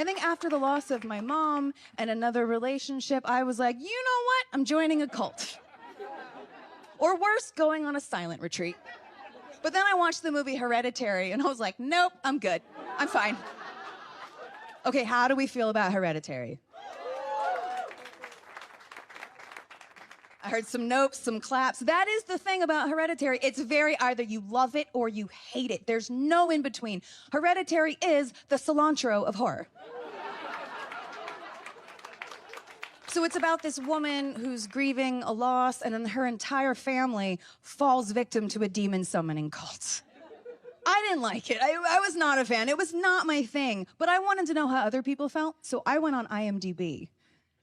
I think after the loss of my mom and another relationship, I was like, you know what? I'm joining a cult. Or worse, going on a silent retreat. But then I watched the movie Hereditary, and I was like, nope, I'm good. I'm fine. Okay, how do we feel about Hereditary? I heard some nopes, some claps. That is the thing about Hereditary. It's very either you love it or you hate it. There's no in between. Hereditary is the cilantro of horror. So it's about this woman who's grieving a loss, and then her entire family falls victim to a demon summoning cult. I didn't like it. I was not a fan. It was not my thing. But I wanted to know how other people felt, so I went on IMDb.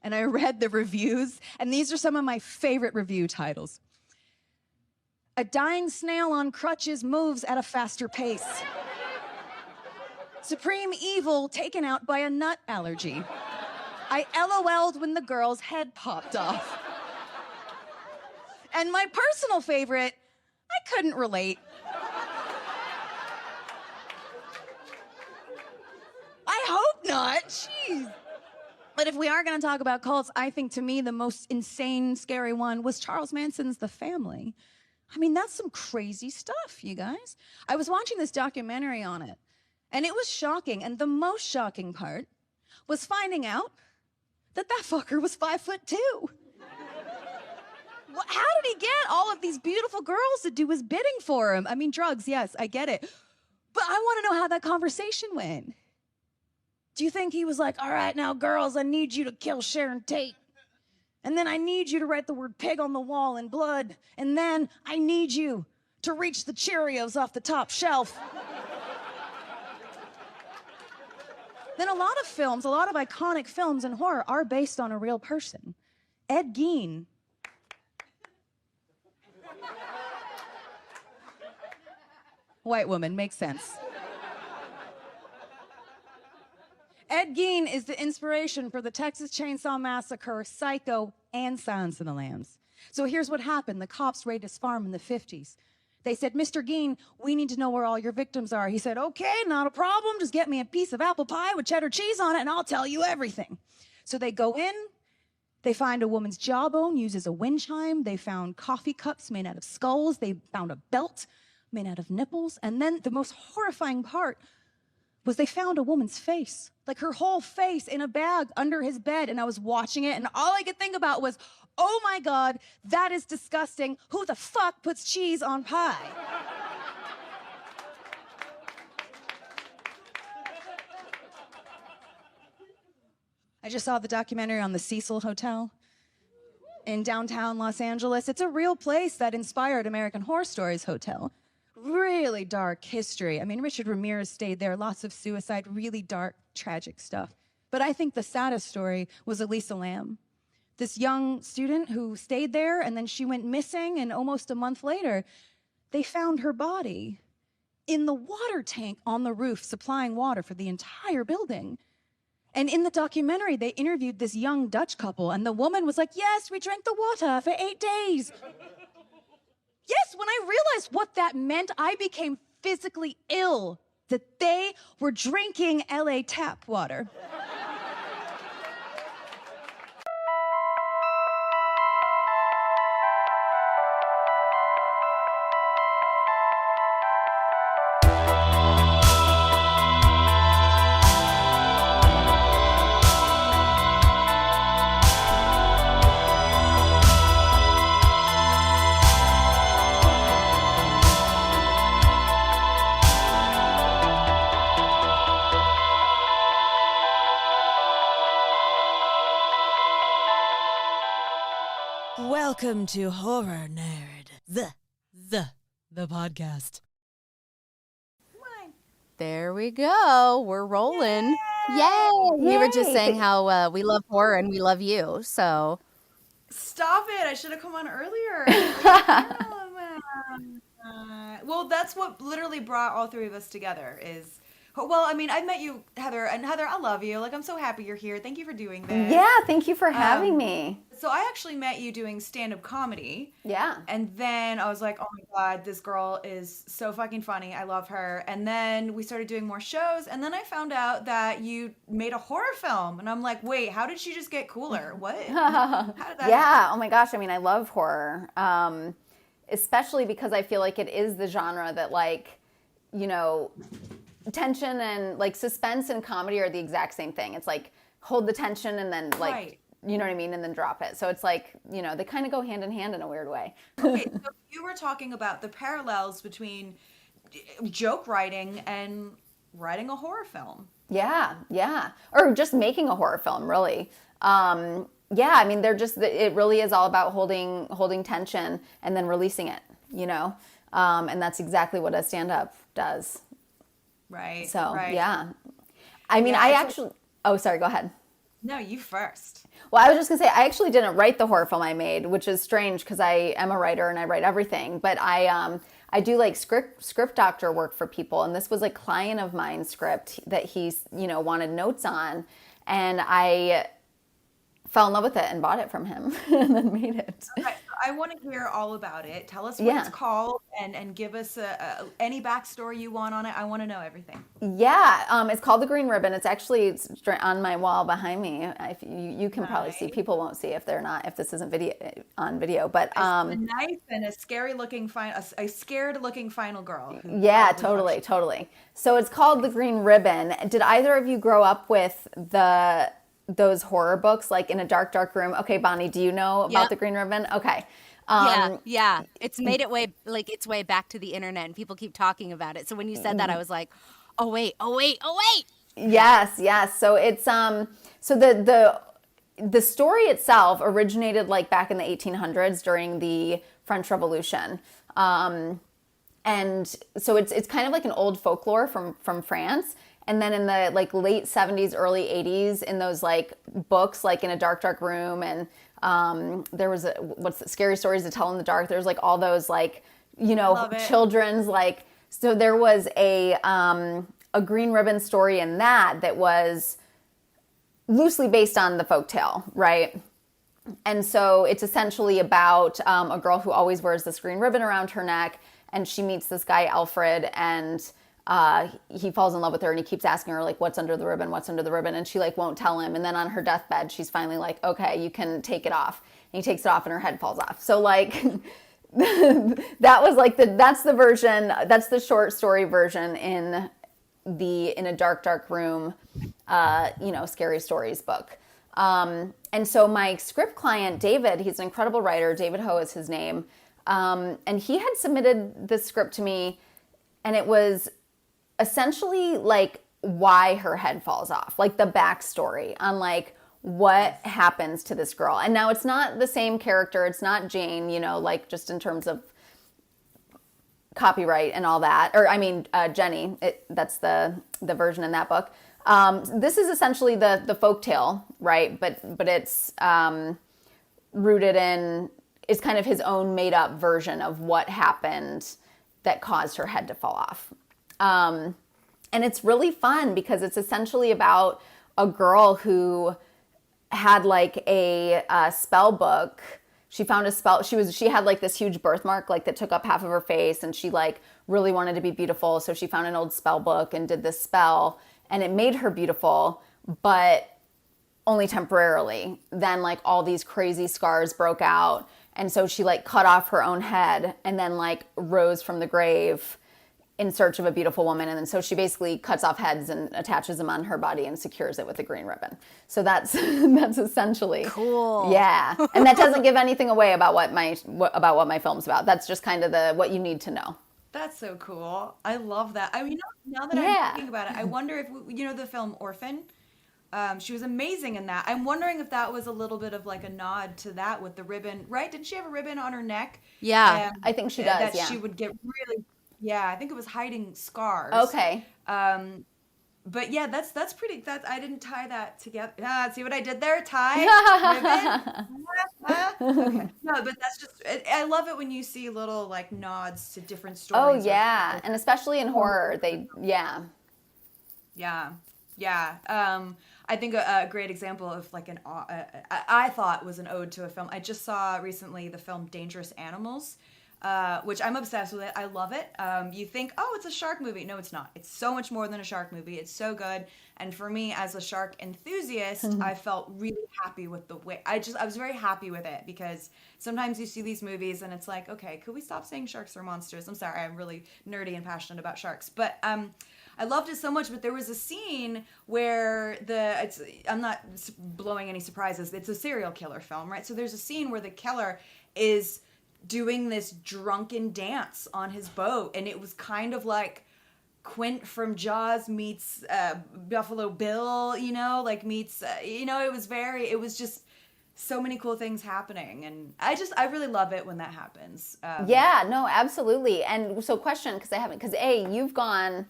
And I read the reviews, and these are some of my favorite review titles. A dying snail on crutches moves at a faster pace. Supreme evil taken out by a nut allergy. I LOL'd when the girl's head popped off. And my personal favorite, I couldn't relate. I hope not, jeez. But if we are going to talk about cults, I think to me the most insane, scary one was Charles Manson's The Family. I mean, that's some crazy stuff, you guys. I was watching this documentary on it, and it was shocking. And the most shocking part was finding out that fucker was 5'2". How did he get all of these beautiful girls to do his bidding for him? I mean, drugs, yes, I get it. But I want to know how that conversation went. Do you think he was like, all right, now, girls, I need you to kill Sharon Tate. And then I need you to write the word pig on the wall in blood. And then I need you to reach the Cheerios off the top shelf. Then a lot of films, a lot of iconic films in horror are based on a real person. Ed Gein. White woman, makes sense. Ed Gein is the inspiration for the Texas Chainsaw Massacre, Psycho, and Silence of the Lambs. So here's what happened. The cops raided his farm in the 50s. They said, Mr. Gein, we need to know where all your victims are. He said, okay, not a problem. Just get me a piece of apple pie with cheddar cheese on it, and I'll tell you everything. So they go in. They find a woman's jawbone used as a wind chime. They found coffee cups made out of skulls. They found a belt made out of nipples. And then the most horrifying part was they found a woman's face, like her whole face in a bag under his bed. And I was watching it, and all I could think about was, oh my God, that is disgusting. Who the fuck puts cheese on pie? I just saw the documentary on the Cecil Hotel in downtown Los Angeles. It's a real place that inspired American Horror Stories Hotel. Really dark history. I mean, Richard Ramirez stayed there, lots of suicide, really dark, tragic stuff. But I think the saddest story was Elisa Lam, this young student who stayed there, and then she went missing, and almost a month later, they found her body in the water tank on the roof, supplying water for the entire building. And in the documentary, they interviewed this young Dutch couple, and the woman was like, yes, we drank the water for 8 days. Yes, when I realized what that meant, I became physically ill, that they were drinking LA tap water. Welcome to Horror Nerd, the podcast. There we go. We're rolling. Yay! We were just saying how we love horror and we love you. So Stop it! I should have come on earlier. Well, that's what literally brought all three of us together. Is Well, I mean, I met you, Heather, and Heather, I love you. Like, I'm so happy you're here. Thank you for doing this. Yeah, thank you for having me. So I actually met you doing stand-up comedy. Yeah. And then I was like, oh my God, this girl is so fucking funny. I love her. And then we started doing more shows. And then I found out that you made a horror film. And I'm like, wait, how did she just get cooler? What? How did that Yeah. Oh my gosh. I mean, I love horror, especially because I feel like it is the genre that, like, you know, tension and like suspense and comedy are the exact same thing. It's like hold the tension and then like, Right. you know what I mean? And then drop it. So it's like, you know, they kind of go hand in hand in a weird way. Okay, so you were talking about the parallels between joke writing and writing a horror film. Yeah. Yeah. Or just making a horror film, really. Yeah. I mean, it really is all about holding tension and then releasing it, you know? And that's exactly what a stand-up does. Right. So, right. yeah. I mean, oh, sorry, go ahead. No, you first. Well, I was just gonna say, I actually didn't write the horror film I made, which is strange because I am a writer and I write everything. But I do like script doctor work for people, and this was a client of mine's script that he, you know, wanted notes on, and I fell in love with it and bought it from him and then made it. Okay, so I want to hear all about it. Tell us what it's called and give us any backstory you want on it. I want to know everything. Yeah, it's called The Green Ribbon. It's on my wall behind me. If you can probably see. People won't see if this isn't on video. But a nice and a scary looking a scared looking final girl. Yeah, totally. So it's called The Green Ribbon. Did either of you grow up with those horror books, like In a Dark, Dark Room? Okay, Bonnie, do you know about The Green Ribbon? Okay. Yeah. It's made its way back to the internet, and people keep talking about it. So when you said that, I was like, oh wait. Yes. So it's so the story itself originated like back in the 1800s during the French Revolution. And so it's kind of like an old folklore from France. And then in the like late 70s, early 80s, in those like books, like In a Dark, Dark Room, and there was Scary Stories to Tell in the Dark. There's like all those like, you know, children's like. So there was a Green Ribbon story in that was loosely based on the folktale, right? And so it's essentially about a girl who always wears this green ribbon around her neck, and she meets this guy Alfred, and he falls in love with her, and he keeps asking her like, what's under the ribbon, and she like won't tell him. And then on her deathbed, she's finally like, okay, you can take it off. And he takes it off and her head falls off. So like that was like that's the short story version in a Dark, Dark Room, Scary Stories book. And so my script client, David, he's an incredible writer. David Ho is his name. And he had submitted this script to me, and it was essentially like why her head falls off, like the backstory on like what happens to this girl. And now it's not the same character. It's not Jane, you know, like just in terms of copyright and all that. Or I mean, Jenny, that's the version in that book. This is essentially the folktale, right? But it's rooted in, it's kind of his own made up version of what happened that caused her head to fall off. And it's really fun because it's essentially about a girl who had like a spell book. She found a spell. She had like this huge birthmark, like that took up half of her face, and she like really wanted to be beautiful. So she found an old spell book and did this spell, and it made her beautiful, but only temporarily. Then like all these crazy scars broke out. And so she like cut off her own head and then like rose from the grave in search of a beautiful woman. And then so she basically cuts off heads and attaches them on her body and secures it with a green ribbon. So that's essentially cool. Yeah. And that doesn't give anything away about what my film's about. That's just kind of what you need to know. That's so cool. I love that. I mean, now that I'm thinking about it, I wonder if, the film Orphan, she was amazing in that. I'm wondering if that was a little bit of like a nod to that with the ribbon, right? Did she have a ribbon on her neck? Yeah. I think she does, that she would get really, I think it was hiding scars. Okay. But yeah, that's pretty, I didn't tie that together. See what I did there? Tie, ribbon. Okay. No, but that's just, I love it when you see little like nods to different stories. Oh yeah. And especially in horror, Yeah. Yeah. I think a great example of like I thought was an ode to a film. I just saw recently the film Dangerous Animals, which I'm obsessed with it. I love it. You think, oh, it's a shark movie. No, it's not. It's so much more than a shark movie. It's so good. And for me, as a shark enthusiast, I felt really happy with the way I was very happy with it, because sometimes you see these movies and it's like, okay, could we stop saying sharks are monsters? I'm sorry, I'm really nerdy and passionate about sharks, but I loved it so much. But there was a scene where I'm not blowing any surprises. It's a serial killer film, right? So there's a scene where the killer is doing this drunken dance on his boat, and it was kind of like Quint from Jaws meets Buffalo Bill, like meets, it was just so many cool things happening. And I really love it when that happens. Yeah, no, absolutely. And so question, because you've gone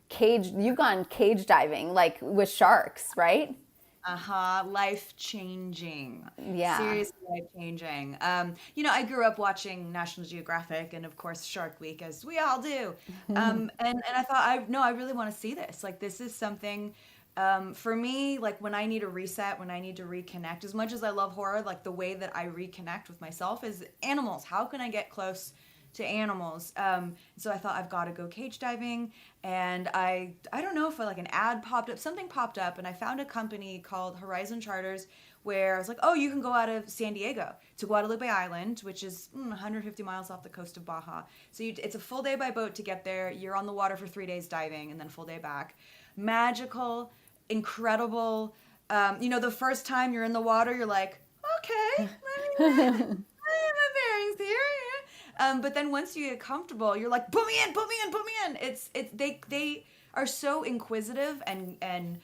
cage diving, like with sharks, right? Life changing. Yeah. Seriously life changing. I grew up watching National Geographic and of course Shark Week, as we all do. And I thought, I really want to see this. Like, this is something for me, like when I need a reset, when I need to reconnect, as much as I love horror, like the way that I reconnect with myself is animals. How can I get close to animals? So I thought, I've got to go cage diving. And I don't know if like an ad popped up, something popped up, and I found a company called Horizon Charters, where I was like, oh, you can go out of San Diego to Guadalupe Island, which is 150 miles off the coast of Baja. So it's a full day by boat to get there. You're on the water for 3 days diving, and then full day back. Magical, incredible. The first time you're in the water, you're like, okay, let me my bearings here. But then once you get comfortable, you're like, put me in. They are so inquisitive, and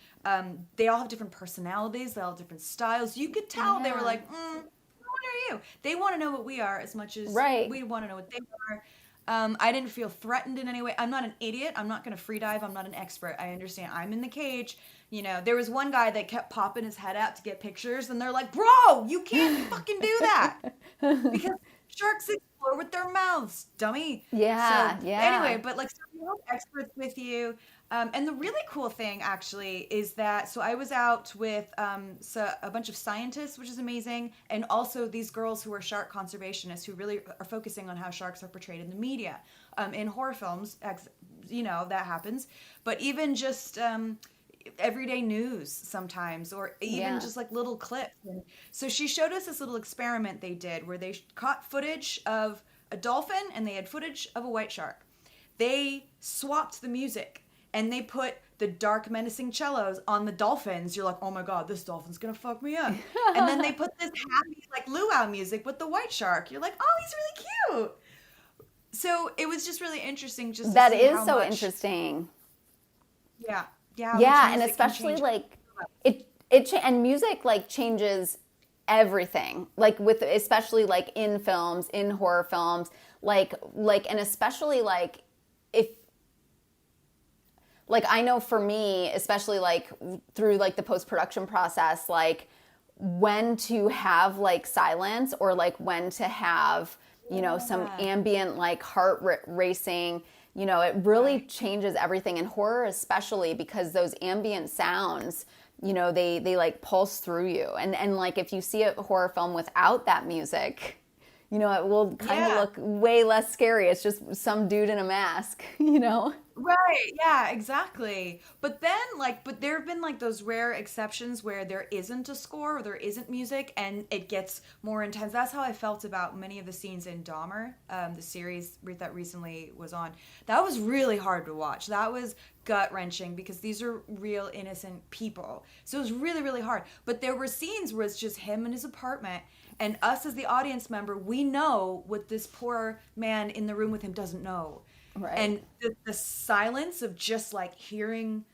they all have different personalities. They all have different styles. You could tell they were like, what are you? They want to know what we are as much as we want to know what they are. I didn't feel threatened in any way. I'm not an idiot. I'm not going to free dive. I'm not an expert. I understand. I'm in the cage. There was one guy that kept popping his head out to get pictures, and they're like, bro, you can't fucking do that. Because sharks explore with their mouths, dummy. Yeah, so, yeah. Anyway, but like, so you have experts with you. And the really cool thing, actually, is that, so I was out with a bunch of scientists, which is amazing, and also these girls who are shark conservationists who really are focusing on how sharks are portrayed in the media. In horror films, that happens. But even just everyday news sometimes, or even just like little clips. And so she showed us this little experiment they did where they caught footage of a dolphin and they had footage of a white shark. They swapped the music, and they put the dark, menacing cellos on the dolphins. You're like, oh my God, this dolphin's gonna fuck me up. And then they put this happy, like, luau music with the white shark. You're like, oh, he's really cute. So it was just really interesting. Just that to see is how so much, interesting. Yeah, and especially like and music like changes everything. Like especially like in films, in horror films, like and especially like if. Like, I know for me, especially like through like the post-production process, like when to have like silence, or like when to have, some ambient like heart racing, it really changes everything in horror, especially because those ambient sounds, they like pulse through you. And like if you see a horror film without that music, it will kind of look way less scary. It's just some dude in a mask, Right, yeah, exactly. But then, but there have been, those rare exceptions where there isn't a score or there isn't music, and it gets more intense. That's how I felt about many of the scenes in Dahmer, the series that recently was on. That was really hard to watch. That was gut-wrenching, because these are real innocent people. So it was really, really hard. But there were scenes where it's just him in his apartment, and us as the audience member, we know what this poor man in the room with him doesn't know. Right. And the silence of just like hearing,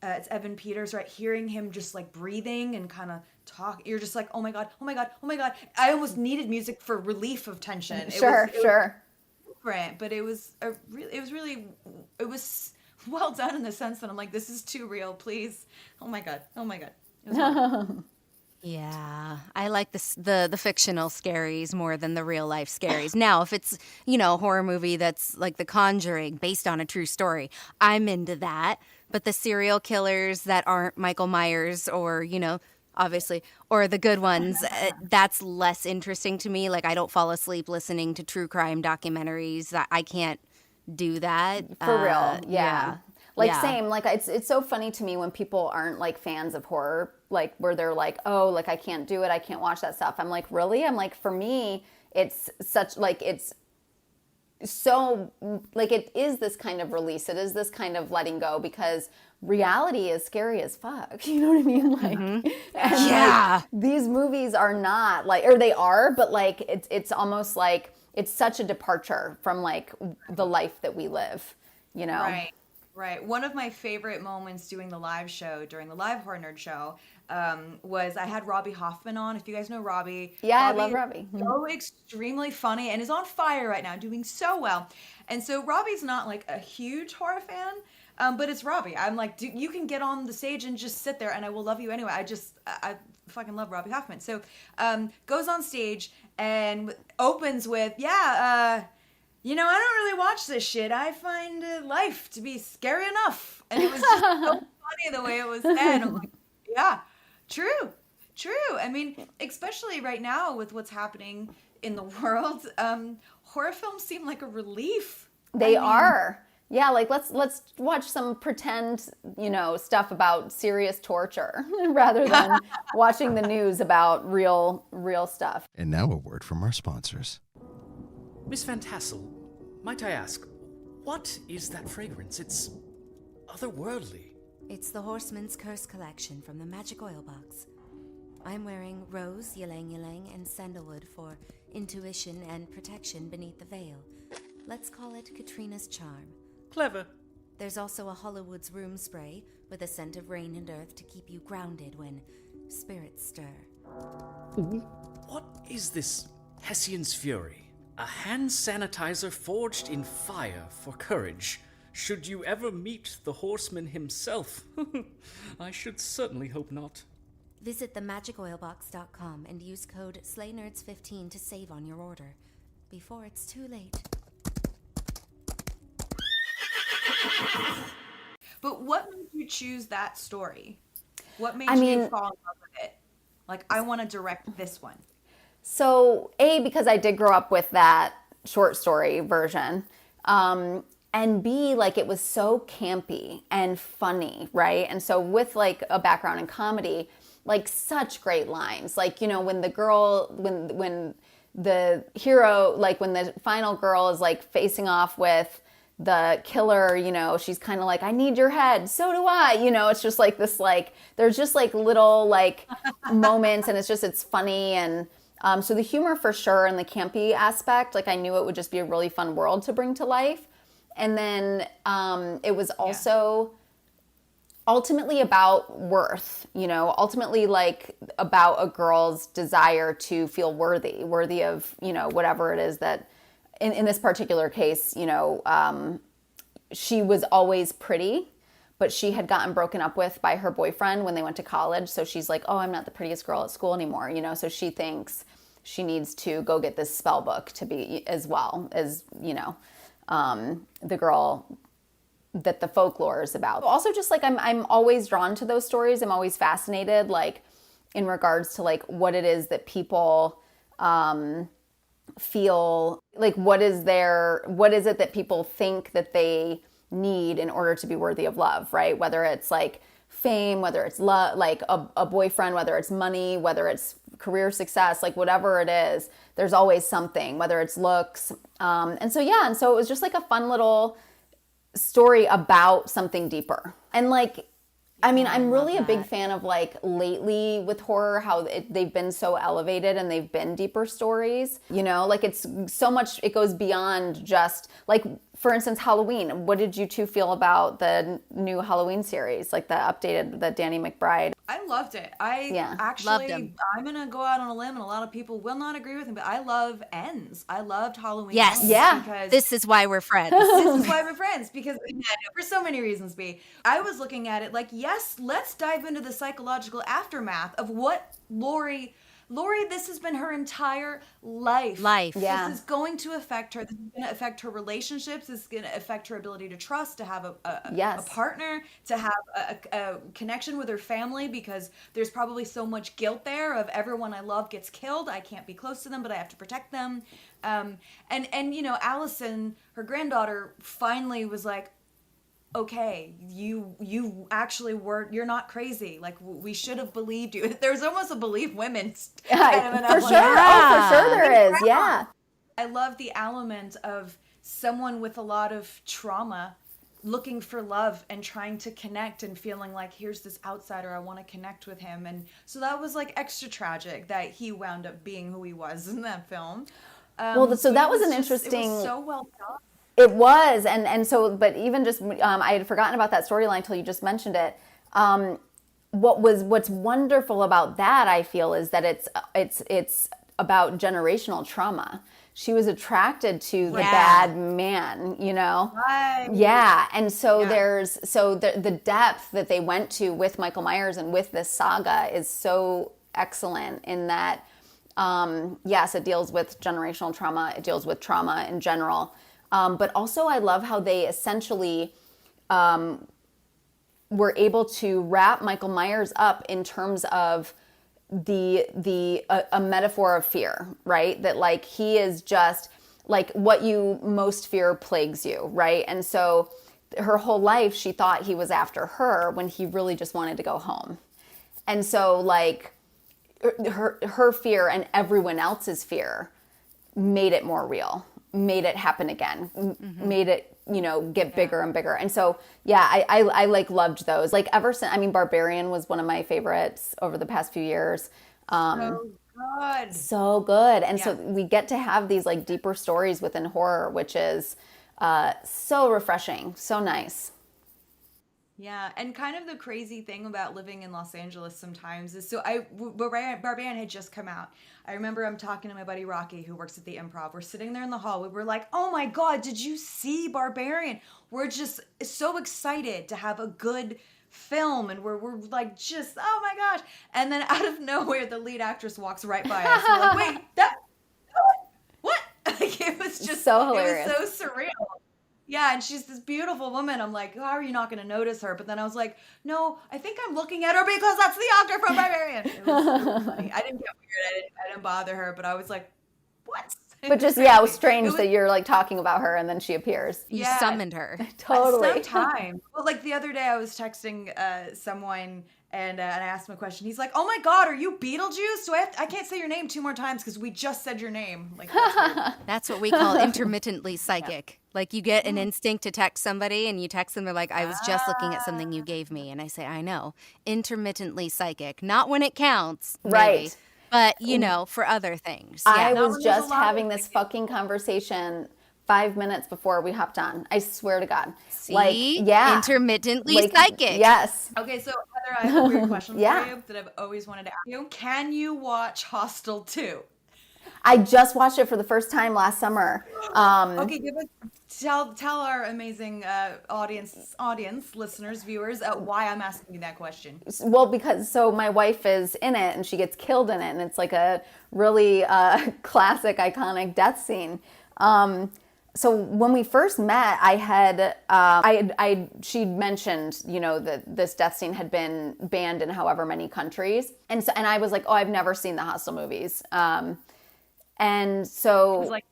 it's Evan Peters, right? Hearing him just like breathing and kind of talk. You're just like, oh my God, oh my God, oh my God. I almost needed music for relief of tension. Sure. It was different, but it was well done in the sense that I'm like, this is too real, please. Oh my God. It was Yeah, I like the fictional scaries more than the real life scaries. Now, if it's, a horror movie that's like The Conjuring based on a true story, I'm into that. But the serial killers that aren't Michael Myers or, obviously, or the good ones, that's less interesting to me. Like, I don't fall asleep listening to true crime documentaries. I can't do that. For real, yeah. Like Yeah. same, like it's so funny to me when people aren't like fans of horror, like where they're like, oh, like I can't do it, I can't watch that stuff. I'm like, really? I'm like, for me, it's such like it's so like it is this kind of release. It is this kind of letting go because reality is scary as fuck. You know what I mean? Like, and, Yeah. like, these movies are not like, or they are, but like it's almost like it's such a departure from like the life that we live. Right. One of my favorite moments doing the live show during the live Horror Nerd show was I had Robbie Hoffman on. If you guys know Robbie. Yeah, I love Robbie. Is so extremely funny and is on fire right now, doing so well. And so Robbie's not like a huge horror fan, but it's Robbie. I'm like, dude, you can get on the stage and just sit there and I will love you anyway. I fucking love Robbie Hoffman. So goes on stage and opens with, I don't really watch this shit. I find life to be scary enough. And it was just so funny the way it was said. I'm like, yeah, true. I mean, especially right now with what's happening in the world, horror films seem like a relief. They are. Yeah, like let's watch some pretend, stuff about serious torture rather than watching the news about real stuff. And now a word from our sponsors. Miss Van Tassel, might I ask, what is that fragrance? It's otherworldly. It's the Horseman's Curse collection from the Magic Oil Box. I'm wearing rose, ylang ylang, and sandalwood for intuition and protection beneath the veil. Let's call it Katrina's Charm. Clever. There's also a Hollywood's room spray with a scent of rain and earth to keep you grounded when spirits stir. What is this Hessian's Fury? A hand sanitizer forged in fire for courage. Should you ever meet the horseman himself? I should certainly hope not. Visit themagicoilbox.com and use code SlayNerds15 to save on your order before it's too late. But what made you choose that story? What made I you mean- fall in love with it? Like, I want to direct this one. So, A, because I did grow up with that short story version, and B, like it was so campy and funny, right? And so with like a background in comedy, like such great lines. Like, when the girl, when the hero, like when the final girl is like facing off with the killer, she's kind of like, I need your head. So do I, it's just like this, like, there's just like little like moments and it's funny. And so the humor for sure and the campy aspect, like I knew it would just be a really fun world to bring to life. And then it was also ultimately about worth, ultimately like about a girl's desire to feel worthy of, whatever it is that in this particular case, she was always pretty, but she had gotten broken up with by her boyfriend when they went to college. So she's like, oh, I'm not the prettiest girl at school anymore, so she thinks she needs to go get this spell book to be as well as, the girl that the folklore is about. Also just like I'm always drawn to those stories. I'm always fascinated like in regards to like what it is that people feel like what is it that people think that they need in order to be worthy of love, right? Whether it's like fame, whether it's love, like a boyfriend, whether it's money, whether it's career success, like whatever it is, there's always something, whether it's looks. And so it was just like a fun little story about something deeper. And like, I mean, I'm really a big fan of like lately with horror, how they've been so elevated and they've been deeper stories, like it's so much, it goes beyond just like, for instance, Halloween. What did you two feel about the new Halloween series, like the updated, the Danny McBride? I I loved it. Yeah. Actually, Loved 'em. I'm gonna go out on a limb, and a lot of people will not agree with me, but I love ends. I loved Halloween. Yes. Ends Yeah. because This is why we're friends. this is why we're friends, because for so many reasons. I was looking at it like, yes, let's dive into the psychological aftermath of what Lori, this has been her entire life. Yeah. This is going to affect her. This is going to affect her relationships. This is going to affect her ability to trust, to have a partner, to have a connection with her family, because there's probably so much guilt there of everyone I love gets killed. I can't be close to them, but I have to protect them. And Allison, her granddaughter, finally was like, okay, you actually you're not crazy. Like, we should have believed you. There's almost a believe women kind of an for sure. element. Oh, for sure there is. Yeah. I love the element of someone with a lot of trauma looking for love and trying to connect and feeling like, here's this outsider, I want to connect with him. And so that was like extra tragic that he wound up being who he was in that film. Well, so that was an It interesting. was so well done. It was, and so, but even just, I had forgotten about that storyline until you just mentioned it. What's wonderful about that, I feel, is that it's about generational trauma. She was attracted to the bad man, Right. Yeah, and so there's the depth that they went to with Michael Myers and with this saga is so excellent in that. Yes, it deals with generational trauma. It deals with trauma in general. But also I love how they essentially were able to wrap Michael Myers up in terms of a metaphor of fear, right? That like he is just like what you most fear plagues you, right? And so her whole life she thought he was after her when he really just wanted to go home. And so like her fear and everyone else's fear made it more real. Made it happen again, made it, get bigger and bigger. And so, I like loved those. Like ever since, Barbarian was one of my favorites over the past few years. So good. So good. And so we get to have these like deeper stories within horror, which is so refreshing, so nice. Yeah, and kind of the crazy thing about living in Los Angeles sometimes is, Barbarian had just come out. I remember I'm talking to my buddy Rocky, who works at the Improv. We're sitting there in the hall. We were like, oh my God, did you see Barbarian? We're just so excited to have a good film, and we're like, just, oh my gosh. And then out of nowhere, the lead actress walks right by us. We're like, wait, what? Like, it was just so hilarious. It was so surreal. Yeah, and she's this beautiful woman. I'm like, how are you not going to notice her? But then I was like, no, I think I'm looking at her because that's the actor from Barbarian. It was funny. I didn't get weird. I didn't bother her, but I was like, what? But just, it was strange that you're like talking about her and then she appears. You summoned her. Totally. Sometime. Well, like the other day I was texting someone and I asked him a question. He's like, oh my God, are you Beetlejuice? So I can't say your name 2 more times because we just said your name. Like, that's what we call intermittently psychic. Like you get an instinct to text somebody and you text them, they're like, I was just looking at something you gave me. And I say, I know, intermittently psychic, not when it counts. Maybe, right. But, for other things. I was just having this fucking conversation 5 minutes before we hopped on. I swear to God. See? Intermittently psychic. Yes. Okay, so Heather, I have a weird question for you that I've always wanted to ask you. Can you watch Hostel 2? I just watched it for the first time last summer. Okay, tell our amazing audience, listeners, viewers, why I'm asking you that question. Well, because my wife is in it and she gets killed in it, and it's like a really classic, iconic death scene. So when we first met, she'd mentioned, that this death scene had been banned in however many countries, and I was like, oh, I've never seen the Hostel movies. And so, it was like,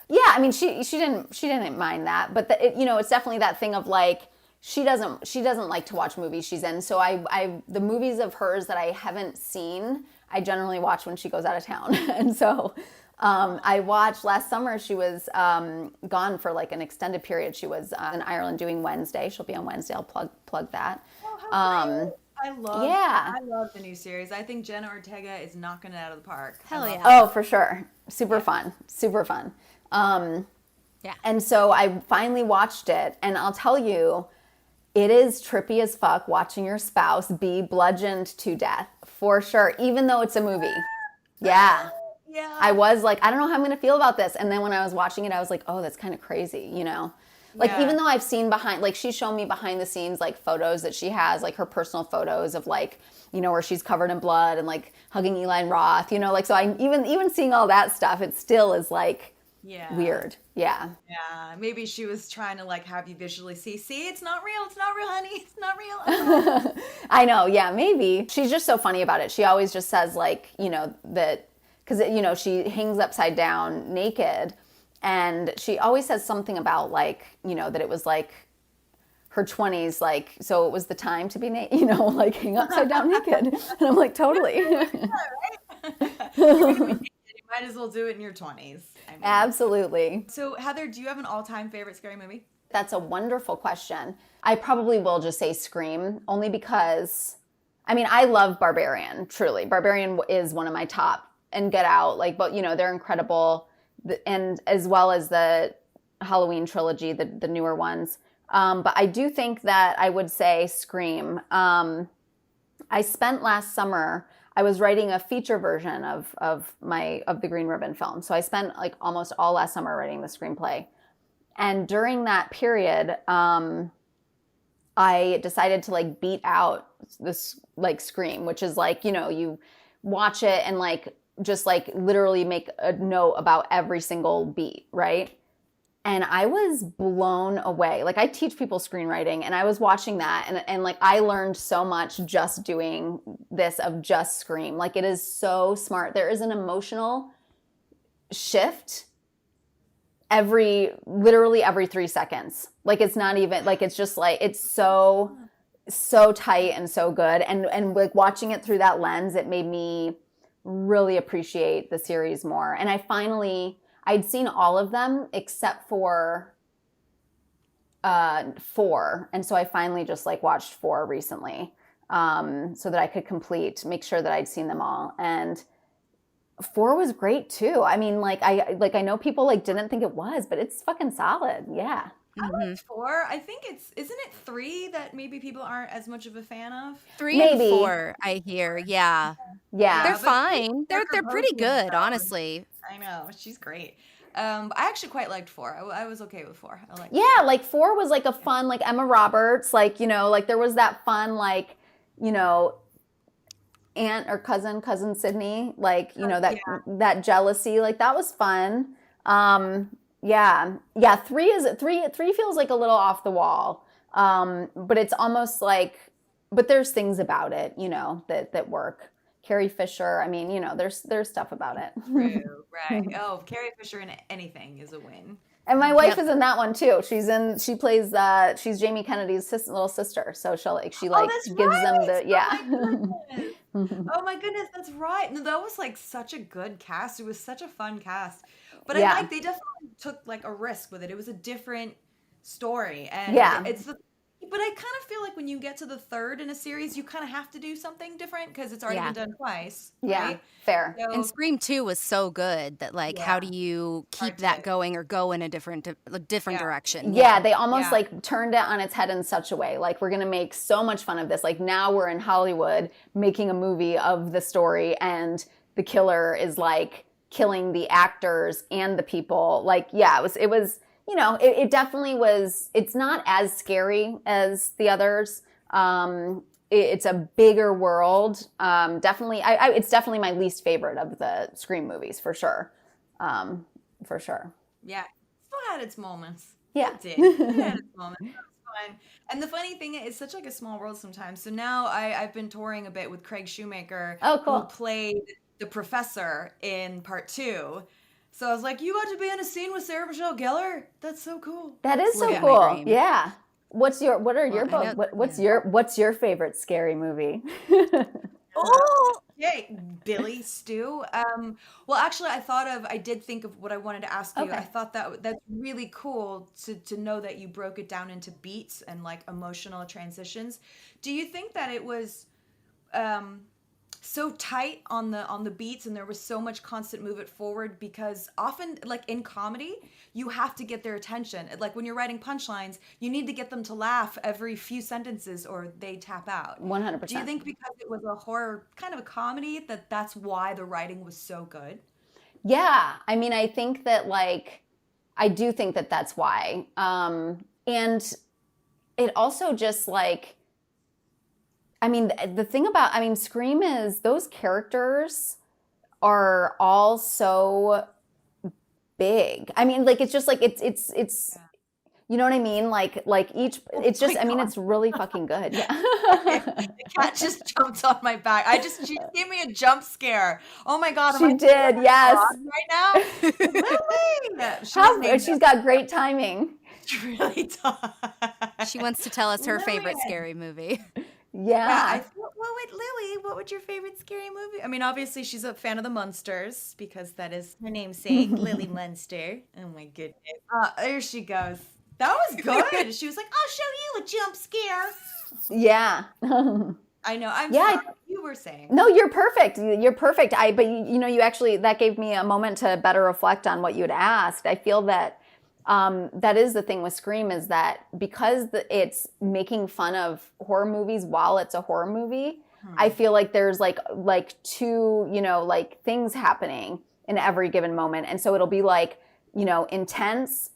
yeah, she didn't mind that, but it's definitely that thing of like, she doesn't like to watch movies she's in. So the movies of hers that I haven't seen, I generally watch when she goes out of town. And so, I watched last summer, she was, gone for like an extended period. She was in Ireland doing Wednesday. She'll be on Wednesday. I'll plug that. Oh, I love the new series. I think Jenna Ortega is knocking it out of the park. Hell yeah. Oh, for sure. Super fun. Yeah. And so I finally watched it, and I'll tell you, it is trippy as fuck watching your spouse be bludgeoned to death, for sure, even though it's a movie. Yeah. Yeah. I was like, I don't know how I'm going to feel about this. And then when I was watching it, I was like, oh, that's kind of crazy, you know? Like, Yeah. even though I've seen behind, like, she's shown me behind the scenes, like, photos that she has, like, her personal photos of, like, you know, where she's covered in blood and, like, hugging Eli Roth, you know? Like, so I even seeing all that stuff, it still is, like, weird. Yeah. Yeah. Maybe she was trying to like have you visually see, it's not real. It's not real, honey. It's not real. I know. Yeah, maybe. She's just so funny about it. She always just says, like, you know, that, because, you know, she hangs upside down naked. And she always says something about, like, you know, that it was like her 20s, like, so it was the time to be, you know, like hang upside down naked. And I'm like, totally. You might as well do it in your 20s. I mean. Absolutely. So, Heather, do you have an all-time favorite scary movie? That's a wonderful question. I probably will just say Scream, only because, I mean, I love Barbarian, truly. Barbarian is one of my top, and Get Out, like, but, you know, they're incredible. And as well as the Halloween trilogy, the newer ones. But I do think that I would say Scream. I spent last summer, I was writing a feature version of the Green Ribbon film. So I spent like almost all last summer writing the screenplay. And during that period, I decided to like beat out this like Scream, which is like, you know, you watch it and like just like literally make a note about every single beat, right? And I was blown away. Like I teach people screenwriting and I was watching that and like I learned so much just doing this of just Scream. Like it is so smart. There is an emotional shift literally every 3 seconds. Like it's not even like, it's just like, it's so tight and so good. And like watching it through that lens, it made me really appreciate the series more. And I'd seen all of them except for 4. And so I finally just like watched 4 recently so that I could make sure that I'd seen them all. And 4 was great too. I mean, I know people like didn't think it was, but it's fucking solid. Yeah. I like 4. I think isn't it 3 that maybe people aren't as much of a fan of? 3 Maybe. and 4, I hear. Yeah. Yeah. They're but fine. They're both pretty of them good, are. honestly. I know, she's great. I actually quite liked 4. I was okay with 4. I like. Yeah, like 4 was like a fun, like Emma Roberts, like, you know, like there was that fun, like, you know, aunt or cousin Sydney, like, you know, that jealousy, like that was fun. Yeah. 3 feels like a little off the wall. But it's almost like, but there's things about it, you know, that work. Carrie Fisher, I mean, you know, there's stuff about it. True, right. Oh, Carrie Fisher in anything is a win. And my wife is in that one too. She plays she's Jamie Kennedy's little sister. So she that's gives right. them the, yeah. Oh my goodness, that's right. No, that was like such a good cast. It was such a fun cast. But Yeah. they definitely took like a risk with it. It was a different story. And Yeah. but I kind of feel like when you get to the 3rd in a series, you kind of have to do something different because it's already Yeah. been done twice. Yeah, Right? fair. So, And Scream 2 was so good that like how do you keep that to- going or go in a different direction? Yeah, they almost Yeah. like turned it on its head in such a way. Like we're gonna make so much fun of this. Like now we're in Hollywood making a movie of the story, and the killer is like killing the actors and the people. Like yeah, it was. You know, it definitely was. It's not as scary as the others. It's a bigger world. Definitely, it's definitely my least favorite of the Scream movies for sure. For sure. Yeah, it still had its moments. Yeah. It did. It had its moments. It was fun. And the funny thing is, it's such like a small world sometimes. So now I've been touring a bit with Craig Shoemaker, Oh, cool. who played the professor in part 2. So I was like, you got to be in a scene with Sarah Michelle Gellar? That's so cool. That is so Living my cool. dream. Yeah. What are your I know- what's your favorite scary movie? Oh, yay, Billy Stew. Well, actually, I did think of what I wanted to ask you. Okay. I thought that's really cool to know that you broke it down into beats and like emotional transitions. Do you think that it was, so tight on the beats, and there was so much constant move it forward, because often, like in comedy, you have to get their attention. Like when you're writing punchlines, you need to get them to laugh every few sentences or they tap out. 100%. Do you think because it was a horror kind of a comedy that's why the writing was so good? Yeah, I mean, I think that I do think that that's why. And it also just I mean, the thing about, I mean, Scream is those characters are all so big. I mean, it's just it's you know what I mean? Each, it's just, I mean, it's really fucking good. Yeah. The cat just jumped on my back. She gave me a jump scare. Oh my God. She did, yes. Right now? Lily! She's got great timing. She really does. She wants to tell us her favorite Lillian. scary movie. Yeah. Lily, what would your favorite scary movie? I mean, obviously she's a fan of the Munsters because that is her namesake, Lily Munster. Oh my goodness. There she goes. That was good. She was like, I'll show you a jump scare. Yeah. I know. I'm Yeah, sorry. You were saying. No, you're perfect. You're perfect. But you actually, that gave me a moment to better reflect on what you had asked. I feel that that is the thing with Scream, is that because it's making fun of horror movies while it's a horror movie, I feel like there's two, things happening in every given moment. And so it'll be intense,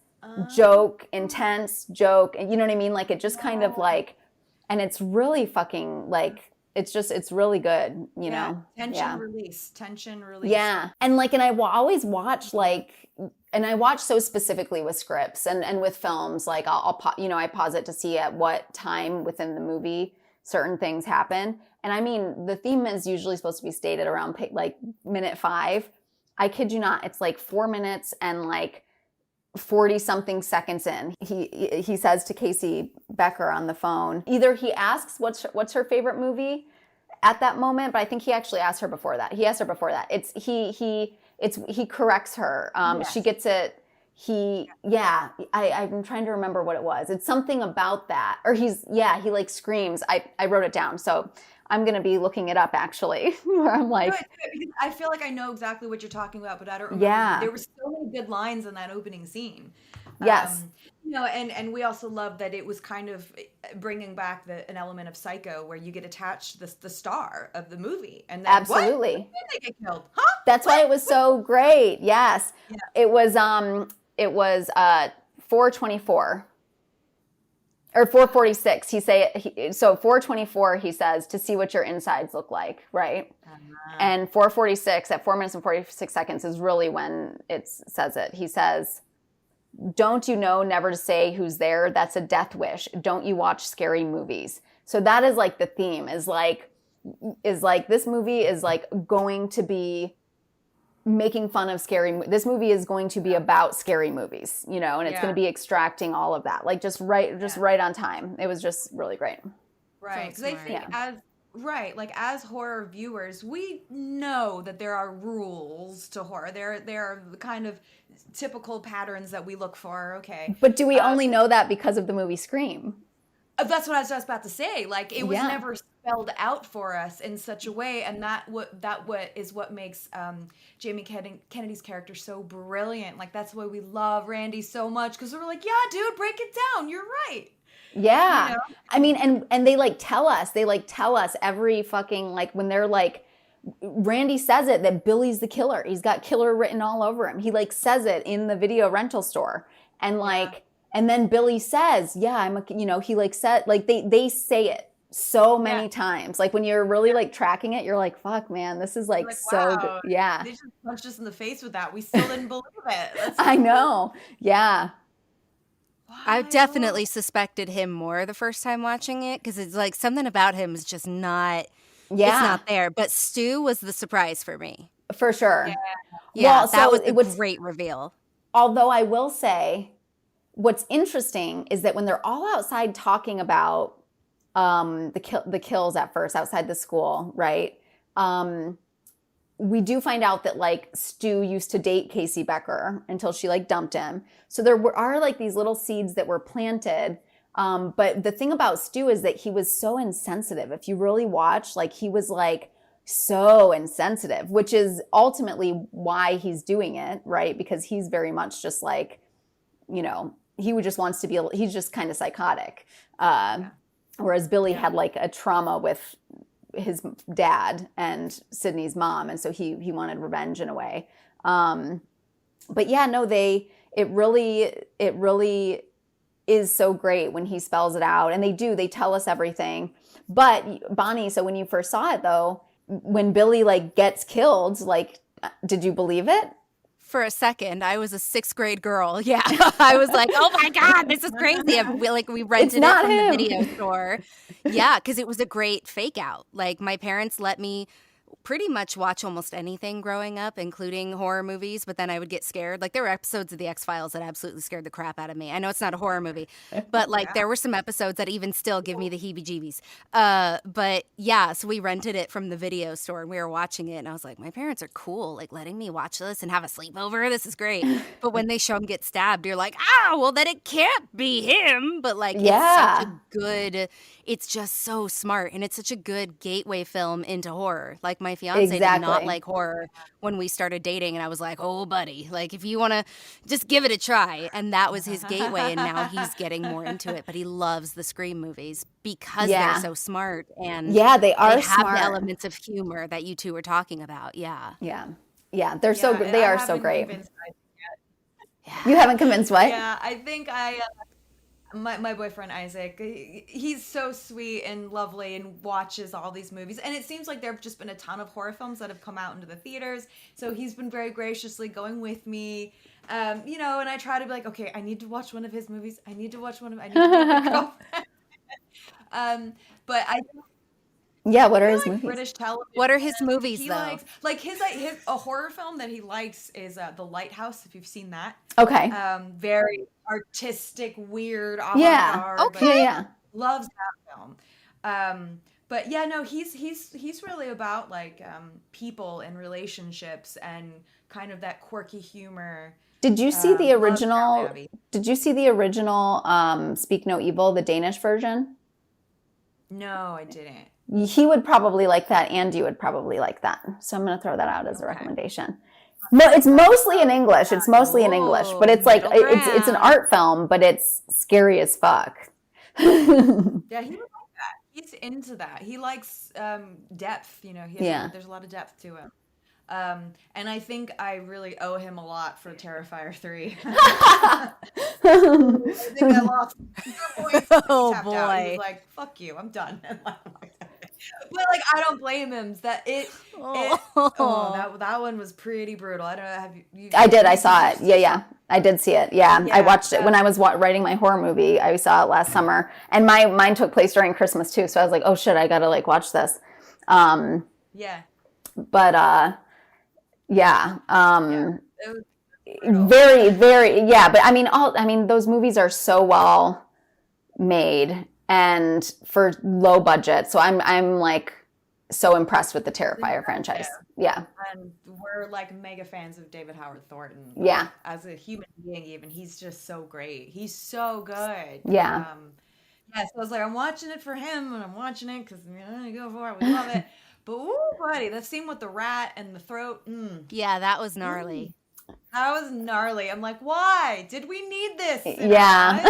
joke, intense, joke. And you know what I mean? It just kind of and it's really fucking it's really good, you know? Tension release. Yeah. And and I will always watch and I watch so specifically with scripts and with films, I pause it to see at what time within the movie certain things happen. And I mean, the theme is usually supposed to be stated around minute 5. I kid you not. It's 4 minutes and 40 something seconds in. He says to Casey Becker on the phone, either he asks what's her favorite movie at that moment, but I think he actually asked her before that. He asked her before that. He corrects her. Yes. She gets it. I'm trying to remember what it was. It's something about that. Or he screams. I wrote it down. So I'm going to be looking it up actually, where I'm Good, because I feel like I know exactly what you're talking about, but I don't remember. Yeah. There were so many good lines in that opening scene. Yes. And we also love that it was kind of bringing back an element of Psycho, where you get attached to the star of the movie, and then Absolutely. What? When did they get killed? Huh? That's why it was so great. Yes. Yeah. It was 424 or 446. So 424, he says, to see what your insides look like. Right. And 446 at 4 minutes and 46 seconds is really when it says it. He says, don't you know never to say who's there? That's a death wish. Don't you watch scary movies? So that is the theme is this movie is going to be making fun of this movie is going to be about scary movies, and it's going to be extracting all of that, just right on time. It was just really great. Right. Because I think as horror viewers, we know that there are rules to horror. There are the kind of typical patterns that we look for. Okay. But do we only know that because of the movie Scream? That's what I was just about to say. It was never spelled out for us in such a way, and that is what makes Jamie Kennedy's character so brilliant. That's why we love Randy so much, because we're like, yeah, dude, break it down. You're right. Yeah. I mean, and they tell us every fucking, when they're Randy says it, that Billy's the killer. He's got killer written all over him. He says it in the video rental store. And and then Billy says, yeah, I'm he said, they say it so many times. When you're really tracking it, you're fuck, man, this is so wow, good. Yeah. They just punched us in the face with that. We still didn't believe it. I know. Yeah. I definitely suspected him more the first time watching it, because it's something about him is just not, it's not there. But Stu was the surprise for me. For sure. Yeah, well, that so was a great reveal. Although I will say, what's interesting is that when they're all outside talking about the kills at first outside the school, right? We do find out that Stu used to date Casey Becker until she dumped him. So there are these little seeds that were planted. But the thing about Stu is that he was so insensitive. If you really watch, he was so insensitive, which is ultimately why he's doing it, right? Because he's very much just like, you know, he would just wants to be, he's just kind of psychotic. Whereas Billy had like a trauma with his dad and Sydney's mom. And so he wanted revenge in a way. But yeah, no, it really is so great when he spells it out, and they tell us everything. But Bonnie, so when you first saw it though, when Billy like gets killed, like, did you believe it? For a second, I was a 6th grade girl. Yeah. I was like, oh my God, this is crazy. We rented it from the video store. Yeah, because it was a great fake out. Like, my parents let me pretty much watch almost anything growing up, including horror movies, but then I would get scared. Like, there were episodes of The X-Files that absolutely scared the crap out of me. I know it's not a horror movie, but like there were some episodes that even still give me the heebie-jeebies. But yeah, so we rented it from the video store and we were watching it, and I was like, my parents are cool, like letting me watch this and have a sleepover. This is great. But when they show him get stabbed, you're like, well, then it can't be him. But like, it's such a good, it's just so smart, and it's such a good gateway film into horror. Like, my fiance did not like horror when we started dating, and I was like, oh buddy, like if you want to just give it a try. And that was his gateway, and now he's getting more into it. But he loves the Scream movies because they're so smart, and they are they have smart. the elements of humor that you two were talking about. They're so good. They are so great. Yeah. You haven't convinced what? Yeah, I think my boyfriend Isaac, he's so sweet and lovely and watches all these movies, and it seems like there have just been a ton of horror films that have come out into the theaters, so he's been very graciously going with me, you know, and I try to be like, okay, I need to watch one of his movies, I need to watch my girlfriend. But what are his movies? British television. What are his movies he though? Likes, like his a horror film that he likes is The Lighthouse, if you've seen that. Okay. Very artistic, weird, avant-garde. Okay. Loves that film. But yeah, no, he's really about like people and relationships and kind of that quirky humor. Did you see the original? Did you see the original Speak No Evil, the Danish version? No, I didn't. He would probably like that, and you would probably like that. So I'm going to throw that out as a recommendation. No, it's mostly in English. It's mostly in English, but it's like it's an art film, but it's scary as fuck. Yeah, he would like that. He's into that. He likes depth. You know, there's a lot of depth to him. And I think I really owe him a lot for Terrifier 3. I think I lost. Oh boy! boy! He was like, "Fuck you, I'm done." But like, I don't blame him. That one was pretty brutal. I don't know. Have you? I did. I saw it. Yeah. I did see it. Yeah. I watched it when I was writing my horror movie. I saw it last summer, and mine took place during Christmas too. So I was like, oh shit, I gotta like watch this. Yeah. But yeah. It was very, very, yeah. But I mean, those movies are so well made and for low budget. So I'm like so impressed with the Terrifier franchise. Yeah. And we're like mega fans of David Howard Thornton. Yeah. As a human being, even, he's just so great. He's so good. Yeah. So I was like, I'm watching it for him, and I'm watching it because go for it. We love it. But ooh, buddy, that scene with the rat and the throat. Yeah, that was gnarly. That was gnarly. I'm like, why did we need this? Yeah.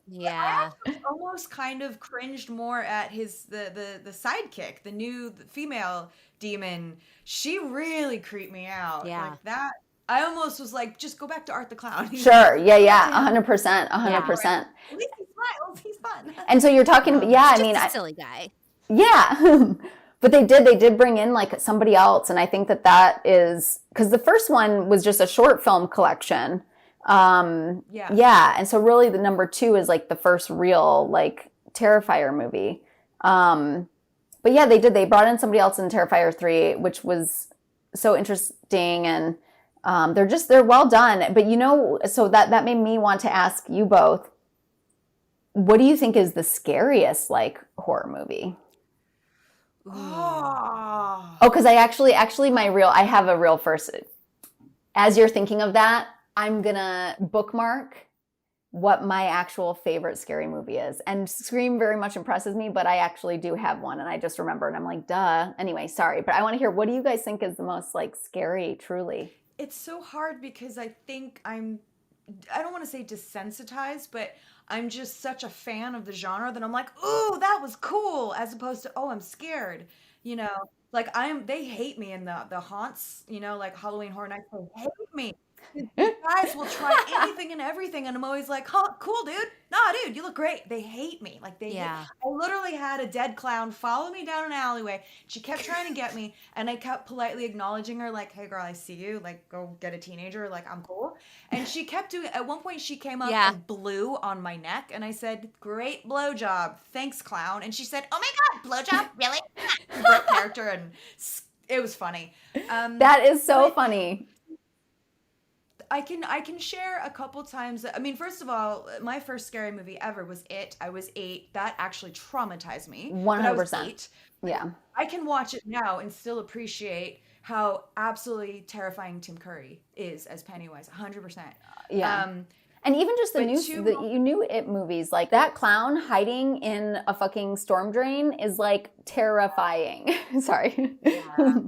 Yeah. I almost kind of cringed more at the sidekick, the new female demon. She really creeped me out. Yeah. Like that. I almost was like, just go back to Art the Clown. Sure. Yeah. 100%. 100%. At least he smiles. He's fun. And so you're talking, A silly guy. Yeah. But they did bring in like somebody else. And I think that is because the first one was just a short film collection. Yeah. And so really the number 2 is like the first real like Terrifier movie. But yeah, they brought in somebody else in Terrifier 3, which was so interesting. And they're well done. But so that made me want to ask you both, what do you think is the scariest like horror movie? Oh, because I actually I have a real first. As you're thinking of that, I'm gonna bookmark what my actual favorite scary movie is. And Scream very much impresses me, but I actually do have one, and I just remember, and I'm like, duh. Anyway, sorry, but I want to hear, what do you guys think is the most like scary, truly? It's so hard because I think I don't want to say desensitized, but I'm just such a fan of the genre that I'm like, ooh, that was cool, as opposed to, oh, I'm scared. You know, like they hate me in the haunts, like Halloween Horror Nights, they hate me. These guys will try anything and everything, and I'm always like, huh, cool, dude. Nah, dude, you look great. They hate me. Like, Yeah. I literally had a dead clown follow me down an alleyway. She kept trying to get me, and I kept politely acknowledging her, like, hey, girl, I see you. Like, go get a teenager. Like, I'm cool. And she kept doing, at one point, she came up and blew on my neck, and I said, great blowjob. Thanks, clown. And she said, oh my God, blowjob? Really? Broke character, and it was funny. That is so funny. I can share a couple times. I mean, first of all, my first scary movie ever was It. I was 8. That actually traumatized me. 100%. But I was 8. Yeah. I can watch it now and still appreciate how absolutely terrifying Tim Curry is as Pennywise. 100%. Yeah. And even just the new It movies, like that clown hiding in a fucking storm drain is like terrifying. Sorry. Yeah.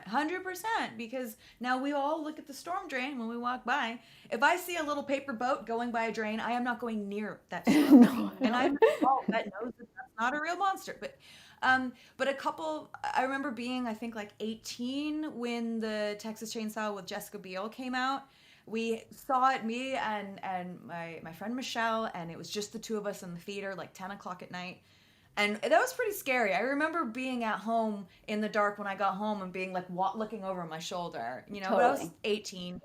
100%, because now we all look at the storm drain when we walk by. If I see a little paper boat going by a drain, I am not going near that storm drain. And I'm an adult that knows that that's not a real monster. But I remember being, I think, like 18 when the Texas Chainsaw with Jessica Biel came out. We saw it, me and my friend Michelle, and it was just the two of us in the theater, like 10 o'clock at night. And that was pretty scary. I remember being at home in the dark when I got home and being like looking over my shoulder, Totally. But I was 18.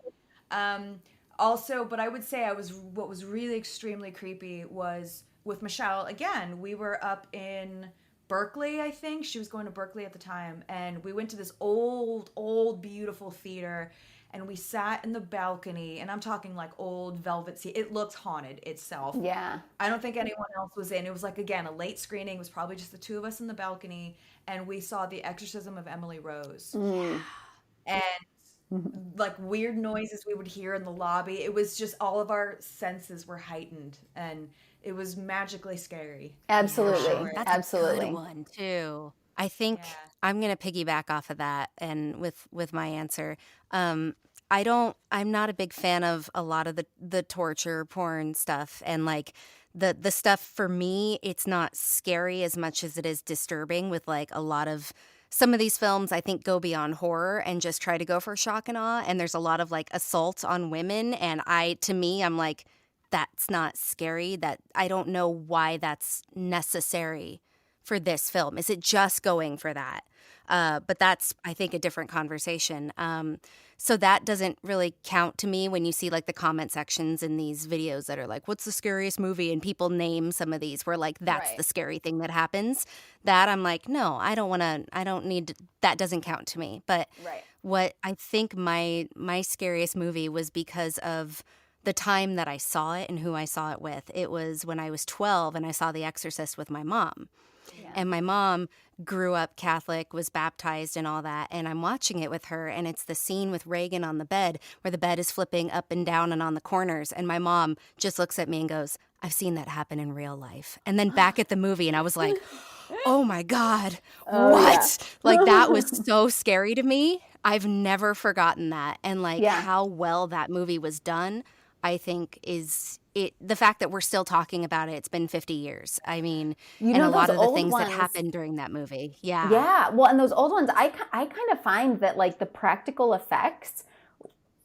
Also, but I would say what was really extremely creepy was with Michelle. Again, we were up in Berkeley, I think. She was going to Berkeley at the time. And we went to this old, beautiful theater. And we sat in the balcony, and I'm talking like old velvet seat. It looked haunted itself. Yeah. I don't think anyone else was in. It was like, again, a late screening. It was probably just the two of us in the balcony, and we saw The Exorcism of Emily Rose. And like weird noises we would hear in the lobby. It was just all of our senses were heightened, and it was magically scary. Absolutely. That's Absolutely. a good one too. I think I'm going to piggyback off of that, and with my answer. I'm not a big fan of a lot of the torture porn stuff, and like the stuff for me, it's not scary as much as it is disturbing. With like a lot of some of these films, I think go beyond horror and just try to go for shock and awe. And there's a lot of like assault on women, and I'm like, that's not scary. That I don't know why that's necessary for this film. Is it just going for that? But that's, I think, a different conversation. So that doesn't really count to me when you see like the comment sections in these videos that are like, what's the scariest movie? And people name some of these where like, that's the scary thing that happens. That I'm like, no, I don't need, that doesn't count to me. But what I think my scariest movie was because of the time that I saw it and who I saw it with. It was when I was 12 and I saw The Exorcist with my mom. Yeah. And my mom grew up Catholic, was baptized and all that. And I'm watching it with her. And it's the scene with Reagan on the bed where the bed is flipping up and down and on the corners. And my mom just looks at me and goes, I've seen that happen in real life. And then back at the movie, and I was like, oh my God, what? Like that was so scary to me. I've never forgotten that. And like how well that movie was done, I think is it. The fact that we're still talking about it, it's been 50 years. I mean, and a lot of the things that happened during that movie. Yeah. Yeah. Well, and those old ones, I kind of find that like the practical effects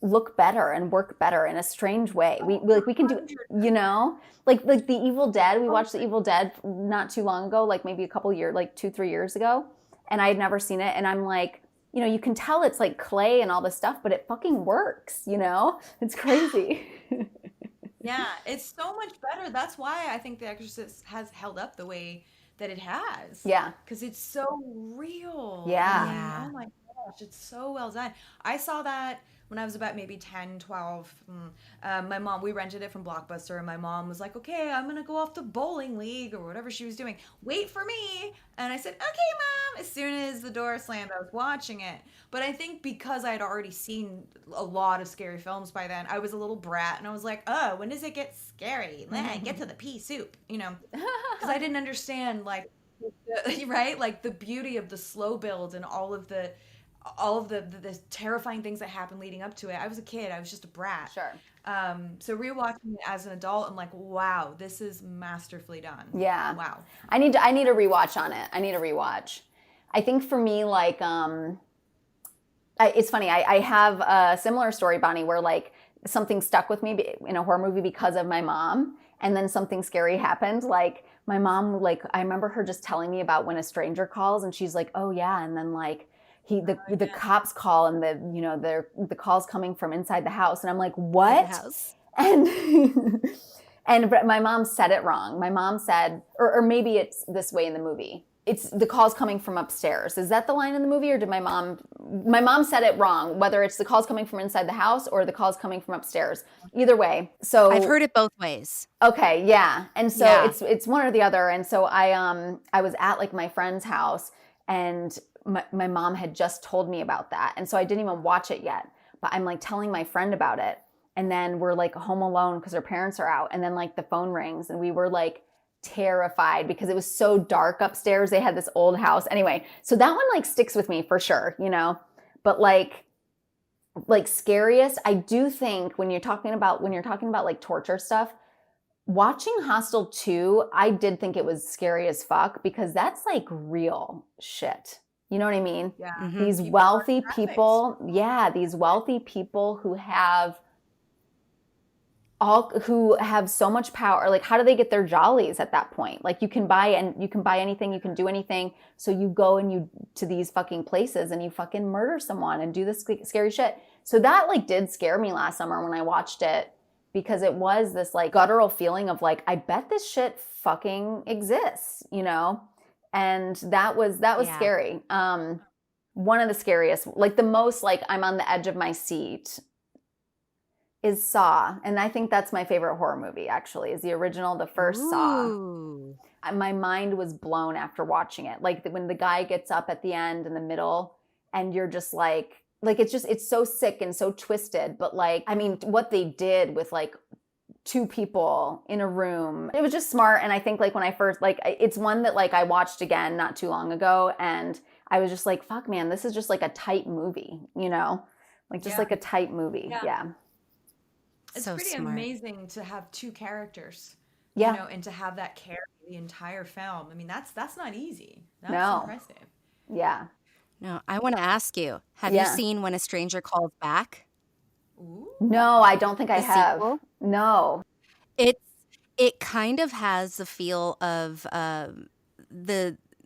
look better and work better in a strange way. We can do, like the Evil Dead. We watched the Evil Dead not too long ago, like maybe a couple years, like 2-3 years ago. And I had never seen it. And I'm like, you can tell it's like clay and all this stuff, but it fucking works, It's crazy. Yeah, it's so much better. That's why I think The Exorcist has held up the way that it has. Yeah. Because it's so real. Yeah. I mean, oh my gosh, it's so well done. I saw that when I was about maybe 10, 12. My mom, we rented it from Blockbuster, and my mom was like, okay, I'm going to go off to bowling league or whatever she was doing. Wait for me. And I said, okay, mom. As soon as the door slammed, I was watching it. But I think because I had already seen a lot of scary films by then, I was a little brat, and I was like, oh, when does it get scary? Get to the pea soup, because I didn't understand, like, right, like the beauty of the slow build and all of the terrifying things that happened leading up to it. I was a kid. I was just a brat. Sure. So rewatching it as an adult, I'm like, wow, this is masterfully done. Yeah. Wow. I need a rewatch on it. I need a rewatch. I think for me, like, it's funny. I have a similar story, Bonnie, where like something stuck with me in a horror movie because of my mom, and then something scary happened. Like my mom, like I remember her just telling me about when a stranger calls, and she's like, "Oh yeah," and then like the cops call, and the calls coming from inside the house, and I'm like, "What?" The house. And and my mom said it wrong. My mom said, or maybe it's this way in the movie. It's the calls coming from upstairs. Is that the line in the movie, or did my mom said it wrong, whether it's the calls coming from inside the house or the calls coming from upstairs. Either way. So I've heard it both ways. Okay, yeah. And so Yeah. it's one or the other. And so I was at like my friend's house, and my mom had just told me about that. And so I didn't even watch it yet, but I'm like telling my friend about it. And then we're like home alone because her parents are out. And then like the phone rings, and we were like terrified because it was so dark upstairs. They had this old house. Anyway, so that one like sticks with me for sure, but like scariest, I do think when you're talking about like torture stuff, watching Hostel 2, I did think it was scary as fuck because that's like real shit. You know what I mean? Yeah. Mm-hmm. These People wealthy are graphics. people, these wealthy people who have so much power. Like, how do they get their jollies at that point? Like, you can buy anything, you can do anything. So you go to these fucking places and you fucking murder someone and do this scary shit. So that like did scare me last summer when I watched it, because it was this like guttural feeling of like, I bet this shit fucking exists, And that was Yeah. scary. One of the scariest, like the most like I'm on the edge of my seat is Saw. And I think that's my favorite horror movie, actually, is the original, the first Saw. Ooh. My mind was blown after watching it. Like when the guy gets up at the end in the middle, and you're just like it's so sick and so twisted. But like, I mean, what they did with like two people in a room, it was just smart. And I think like when I first, like, it's one that like I watched again not too long ago, and I was just like, fuck man, this is just like a tight movie, like just like a tight movie. Yeah. It's So pretty smart. amazing to have two characters, Yeah. and to have that carry the entire film. I mean, that's not easy. That's No. impressive. Yeah. No, I want to ask you, have Yeah. you seen When a Stranger Calls Back? Ooh. No, I don't think I The have. sequel? No. It kind of has the feel of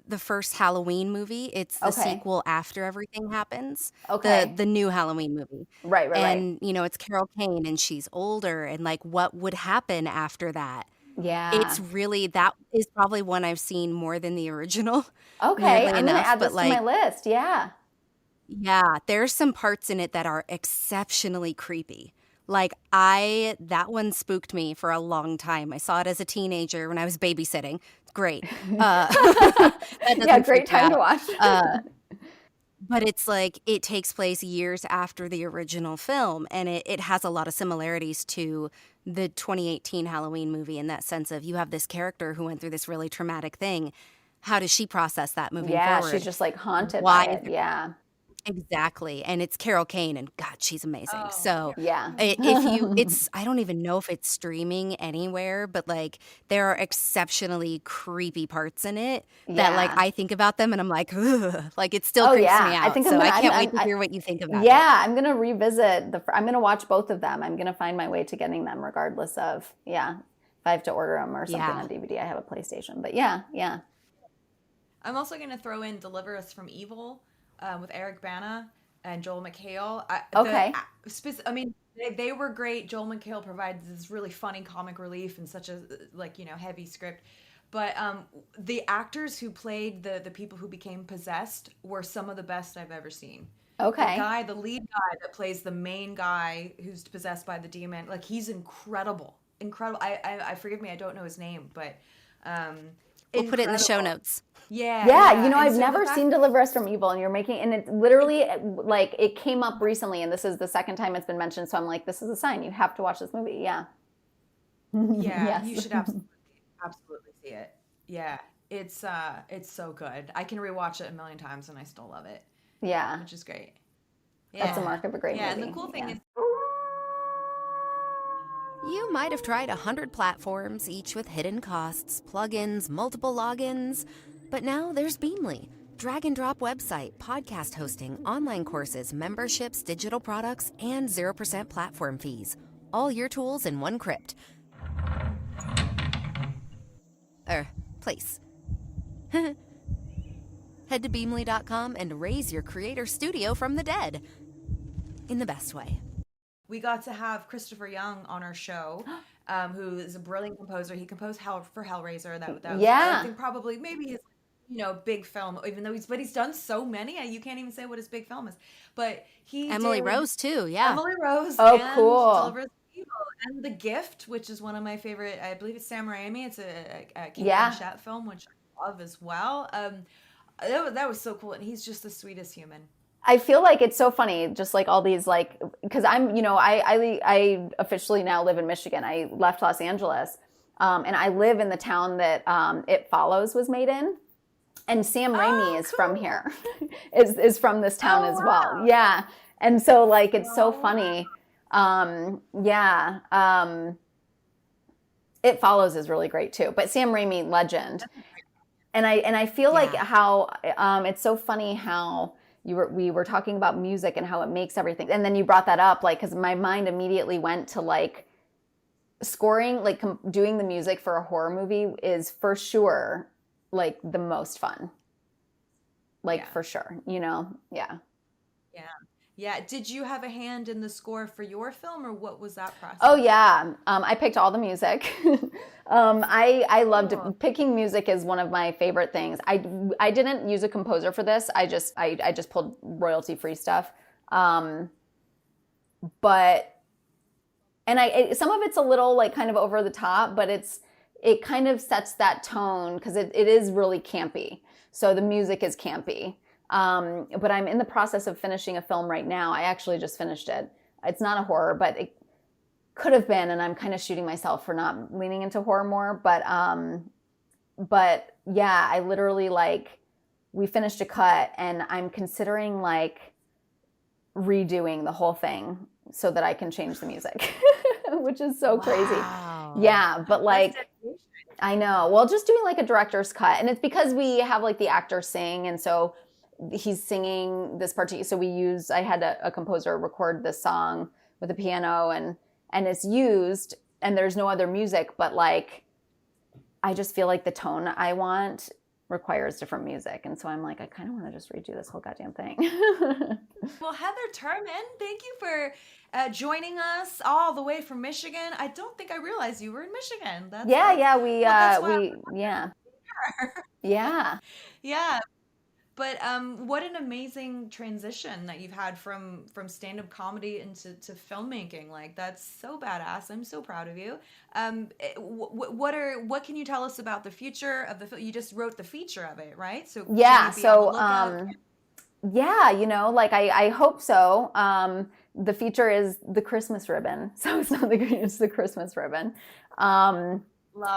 the first Halloween movie. It's the Okay. sequel after everything happens. Okay. The new Halloween movie. Right. And it's Carol Kane, and she's older, and like what would happen after that. Yeah. It's really, that is probably one I've seen more than the original. Okay. weirdly I'm going to enough, add but this to my list. Yeah. Yeah, there's some parts in it that are exceptionally creepy. Like that one spooked me for a long time. I saw it as a teenager when I was babysitting. Great. That doesn't Yeah. freak Great me time to out. watch. But it's like it takes place years after the original film, and it has a lot of similarities to the 2018 Halloween movie in that sense of you have this character who went through this really traumatic thing. How does she process that moving Yeah. forward? She's just like haunted Why by is it. Yeah. Exactly. And it's Carol Kane, and God, she's amazing. Oh, So Yeah. I don't even know if it's streaming anywhere, but like there are exceptionally creepy parts in it that like Yeah. I think about them and I'm like, ugh, like it still Oh, creeps yeah. me I out. think So I can't I'm- wait to hear what you think about it. Yeah. I'm going to revisit I'm going to watch both of them. I'm going to find my way to getting them regardless of, if I have to order them or something Yeah. on DVD. I have a PlayStation. But yeah. I'm also going to throw in Deliver Us from Evil with Eric Bana and Joel McHale. Okay. I mean, they were great. Joel McHale provides this really funny comic relief in such a heavy script. But the actors who played the people who became possessed were some of the best I've ever seen. Okay. The lead guy that plays the main guy who's possessed by the demon, like he's incredible. Incredible. I forgive me, I don't know his name, but We'll put it in the show incredible. notes. Yeah. You know, And I've so never the fact- seen Deliver Us from Evil, and you're making, and it literally, like, it came up recently, and this is the second time it's been mentioned, so I'm like, this is a sign. You have to watch this movie. Yeah. Yeah, Yes. you should absolutely see it. Yeah, it's so good. I can rewatch it a million times and I still love it, Yeah. which is great. That's a mark of a great Yeah, movie. and the cool thing Yeah. is You might have tried 100 platforms, each with hidden costs, plugins, multiple logins. But now there's Beamly. Drag and drop website, podcast hosting, online courses, memberships, digital products, and 0% platform fees. All your tools in one crypt. Place. Head to Beamly.com and raise your creator studio from the dead. In the best way. we got to have Christopher Young on our show, who is a brilliant composer. He composed for Hellraiser. That was, Yeah. I think probably maybe his big film, even though he's done so many, you can't even say what his big film is. But Emily Rose too, yeah. Emily Rose. Oh, and cool. Deliver Us from Evil and The Gift, which is one of my favorite. I believe it's Sam Raimi. It's a Kate Yeah. Blanchett film, which I love as well. That was so cool, and he's just the sweetest human. I feel like it's so funny, just like all these, like, because I officially now live in Michigan. I left Los Angeles, and I live in the town that It Follows was made in. And Sam Raimi is from here, is from this town as well. Yeah. And so, like, it's so funny. It Follows is really great too. But Sam Raimi, legend. And I feel like how it's so funny how we were talking about music and how it makes everything. And then you brought that up, like, because my mind immediately went to, like, scoring, like, doing the music for a horror movie is for sure, like, the most fun. Like, for sure, Yeah. Yeah. Did you have a hand in the score for your film, or what was that process? Oh yeah, I picked all the music. I loved picking music is one of my favorite things. I didn't use a composer for this. I just pulled royalty free stuff. Some of it's a little, like, kind of over the top, but it kind of sets that tone because it is really campy. So the music is campy. But I'm in the process of finishing a film right now. I actually just finished it. It's not a horror, but it could have been, and I'm kind of shooting myself for not leaning into horror more. But yeah, I literally, like, we finished a cut, and I'm considering, like, redoing the whole thing so that I can change the music, which is so crazy. Yeah, but, like, I know. Well, just doing, like, a director's cut, and it's because we have, like, the actor sing, and so he's singing this particular. So I had a composer record this song with a piano, and it's used, and there's no other music, but, like, I just feel like the tone I want requires different music, and so I'm like, I kind of want to just redo this whole goddamn thing. Well, Heather Turman, thank you for joining us all the way from Michigan. I don't think I realized you were in Michigan. Yeah. But what an amazing transition that you've had from stand-up comedy into filmmaking. Like, that's so badass. I'm so proud of you. What can you tell us about the future of the film? You just wrote the feature of it, right? So yeah. So yeah, like, I hope so. The feature is the Christmas ribbon, so it's not it's the Christmas ribbon. Love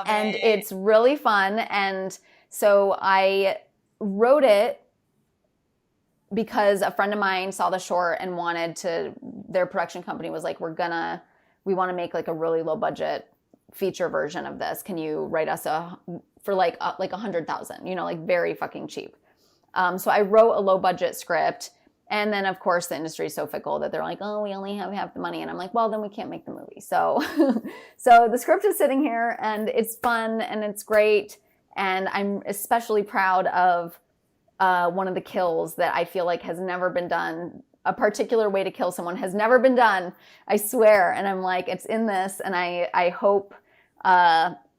and it. It's really fun. And so I wrote it because a friend of mine saw the short and their production company was like, we want to make, like, a really low budget feature version of this. Can you write us for like $100,000, like, very fucking cheap. So I wrote a low budget script, and then, of course, the industry is so fickle that they're like, oh, we only have half the money. And I'm like, well, then we can't make the movie. So, so the script is sitting here, and it's fun and it's great. And I'm especially proud of one of the kills that I feel like has never been done. A particular way to kill someone has never been done, I swear. And I'm like, it's in this, and I hope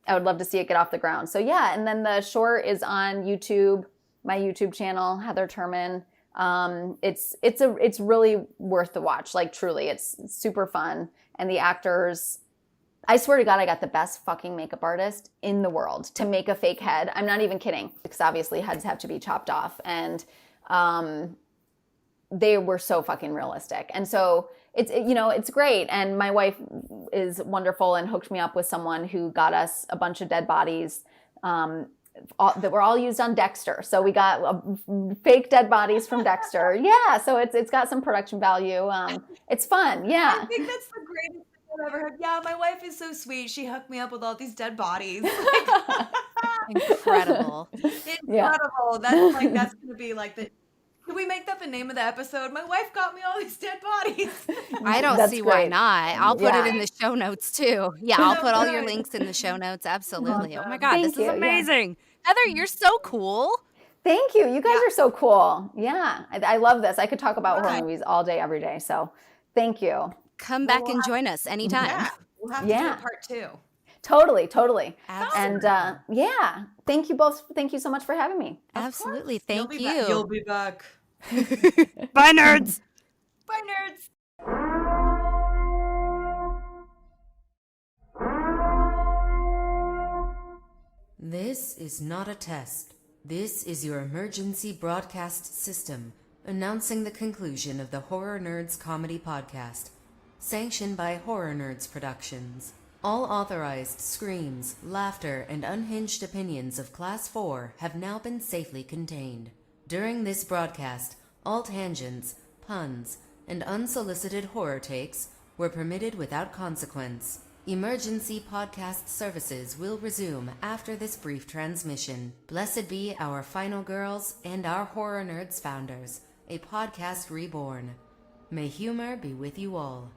I would love to see it get off the ground. So yeah, and then the short is on YouTube, my YouTube channel, Heather Turman. It's really worth the watch. Like truly, it's super fun. And the actors, I swear to God, I got the best fucking makeup artist in the world to make a fake head. I'm not even kidding, because obviously heads have to be chopped off. And they were so fucking realistic. And so it's great. And my wife is wonderful and hooked me up with someone who got us a bunch of dead bodies that were all used on Dexter. So we got fake dead bodies from Dexter. Yeah. So it's got some production value. It's fun. Yeah. I think that's the greatest thing I've ever heard. Yeah, my wife is so sweet. She hooked me up with all these dead bodies. Incredible. Incredible. That's gonna be like the. Can we make that the name of the episode? My wife got me all these dead bodies. I don't see why not. I'll put it in the show notes too. Yeah, I'll put all your links in the show notes. Absolutely. Oh my God, Thank this you. is amazing. Heather, you're so cool. Thank you. You guys are so cool. Yeah. I love this. I could talk about horror movies all day, every day. So thank you. Come back and join us anytime. Yeah, we'll have to do a part 2. Totally. Absolutely. And yeah, thank you both. Thank you so much for having me. Absolutely. Thank you. You'll be back. Bye, nerds. Bye, nerds. This is not a test. This is your emergency broadcast system announcing the conclusion of the Horror Nerds Comedy Podcast, sanctioned by Horror Nerds Productions. All authorized screams, laughter, and unhinged opinions of Class 4 have now been safely contained. During this broadcast, all tangents, puns, and unsolicited horror takes were permitted without consequence. Emergency podcast services will resume after this brief transmission. Blessed be our final girls and our Horror Nerds founders, a podcast reborn. May humor be with you all.